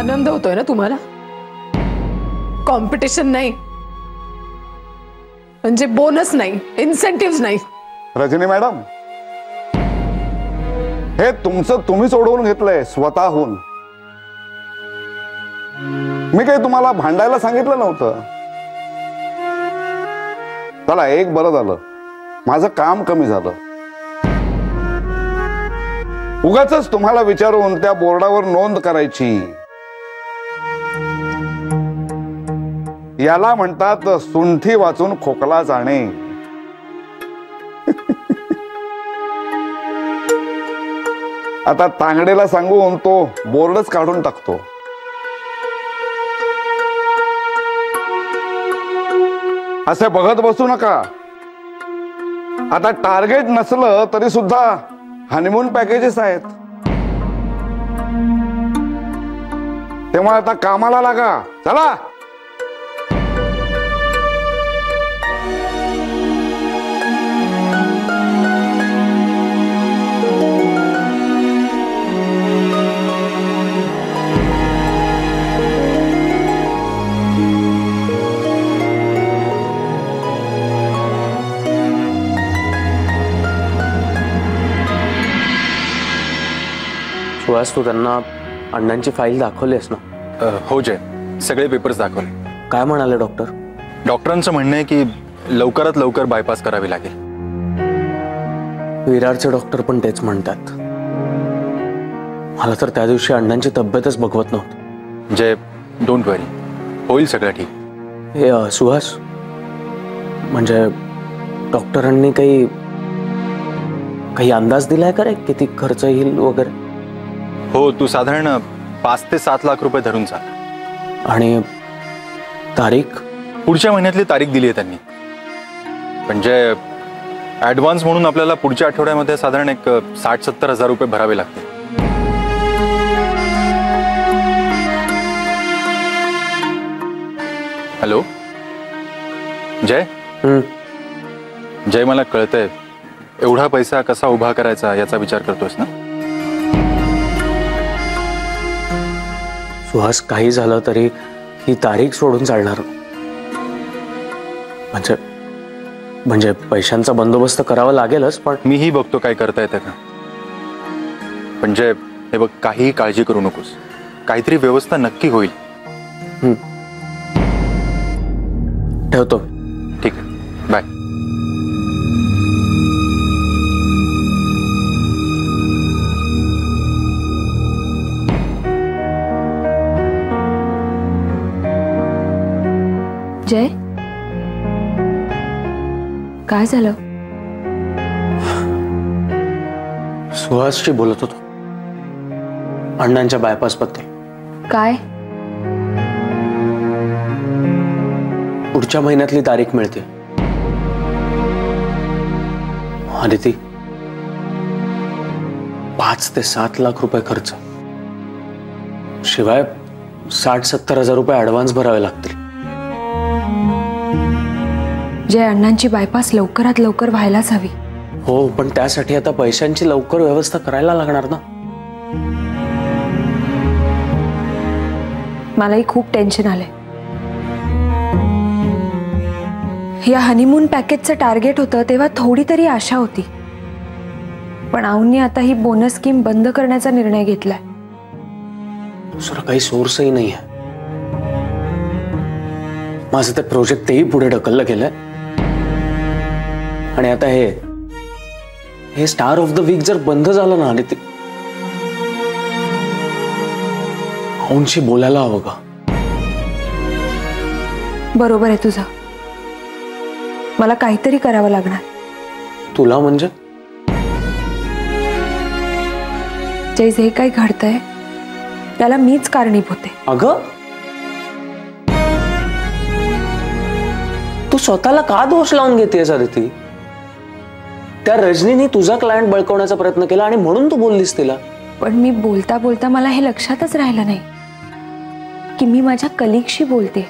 आनंद होतोय ना तुम्हाला? कॉम्पिटिशन नाही म्हणजे बोनस नाही, इन्सेंटिव्ह नाही. रजनी मॅडम, हे तुमचं तुम्ही सोडवून घेतलंय स्वतःहून. मी काही तुम्हाला भांडायला सांगितलं नव्हतं. चला, एक बरं झालं, माझं काम कमी झालं. उगाचच तुम्हाला विचारून त्या बोर्डावर नोंद करायची. याला म्हणतात सुंठी वाचून खोकला जाणे. आता तांगडेला सांगून तो बोर्डच काढून टाकतो. असे बघत बसू नका. आता टार्गेट नसलं तरी सुद्धा हनीमून पॅकेजेस आहेत. तेव्हा आता कामाला लागा. चला. सुहास, तू त्यांना अण्णांची फाईल दाखवलीस ना? हो जय, सगळे पेपर्स दाखवले. काय म्हणाले डॉक्टर? डॉक्टरांचं म्हणणं आहे की लवकरात लवकर बायपास करावी लागेल. विरारचे डॉक्टर पण तेच म्हणतात. मला तर त्या दिवशी अण्णांची तब्येतच बघवत नव्हती. जय, डोंट वरी, होईल सगळं ठीक. हे सुहास, म्हणजे डॉक्टरांनी काही अंदाज दिलाय का रे किती खर्च येईल वगैरे? हो, तू साधारण 5 ते 7 लाख रुपये धरून चाल. आणि तारीख? पुढच्या महिन्यातली तारीख दिली आहे त्यांनी. म्हणजे ऍडव्हान्स म्हणून आपल्याला पुढच्या आठवड्यामध्ये साधारण एक 60-70 हजार रुपये भरावे लागतील. हॅलो जय. जय, मला कळतंय एवढा पैसा कसा उभा करायचा याचा विचार करतोयस ना? सुहास, काही झालं तरी ही तारीख सोडून चालणार. म्हणजे पैशांचा बंदोबस्त करावा लागेलच, पण मीही बघतो काय करता येतं का. म्हणजे हे बघ, काही काळजी करू नकोस, काहीतरी व्यवस्था नक्की होईल. ठेवतो. ठीक आहे, बाय. जय, काय झालं? सुहासशी बोलत होतो अण्णांच्या बायपास बद्दल. काय? पुढच्या महिन्यातली तारीख मिळते. आणि ती 5 ते 7 लाख रुपये खर्च, शिवाय 60-70 हजार रुपये ऍडव्हान्स भरावे लागतील. जय, अण्णांची बायपास लवकरात लवकर व्हायलाच हवी. हो, पण त्यासाठी आता पैशांची लवकर व्यवस्था करायला लागणार ना. मलाही खूप टेन्शन आलंय. या हनीमून पॅकेजचं टार्गेट होतं तेव्हा थोडी तरी आशा होती, पण आऊंनी आता ही बोनस स्कीम बंद करण्याचा निर्णय घेतलाय. दुसरा काही सोर्सही नाही आहे. माझं ते प्रोजेक्ट तेही पुढे ढकललं गेलंय. आणि आता हे स्टार ऑफ द वीक जर बंद झालं ना, आणि ते आऊंशी बोलायला हवं का? बरोबर आहे तुझं. मला काहीतरी करावं लागणार. तुला म्हणजे? जे जे काही घडतंय त्याला मीच कारणीभूत आहे. अगं, तू स्वतःला का दोष लावून घेतेस आदिती? त्या रजनीने तुझा क्लायंट बळकवण्याचा प्रयत्न केला आणि म्हणून तू बोललीस तिला. पण मी बोलता बोलता मला हे लक्षातच राहिलं नाही की मी माझ्या कलिगशी बोलते.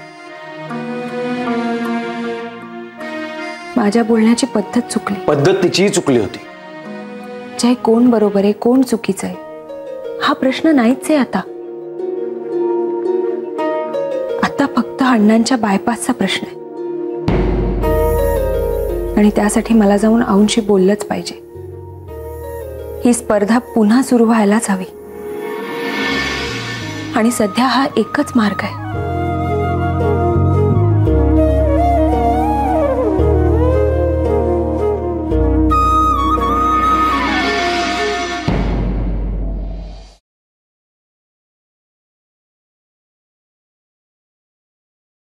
माझ्या बोलण्याची पद्धत चुकली. पद्धत तिचीही चुकली होती. जय, कोण बरोबर आहे कोण चुकीचं आहे हा प्रश्न नाहीच आहे आता. आता फक्त अण्णांच्या बायपासचा प्रश्न आहे आणि त्यासाठी मला जाऊन आऊंशी बोललंच पाहिजे. ही स्पर्धा पुन्हा सुरू व्हायलाच हवी आणि सध्या हा एकच मार्ग आहे.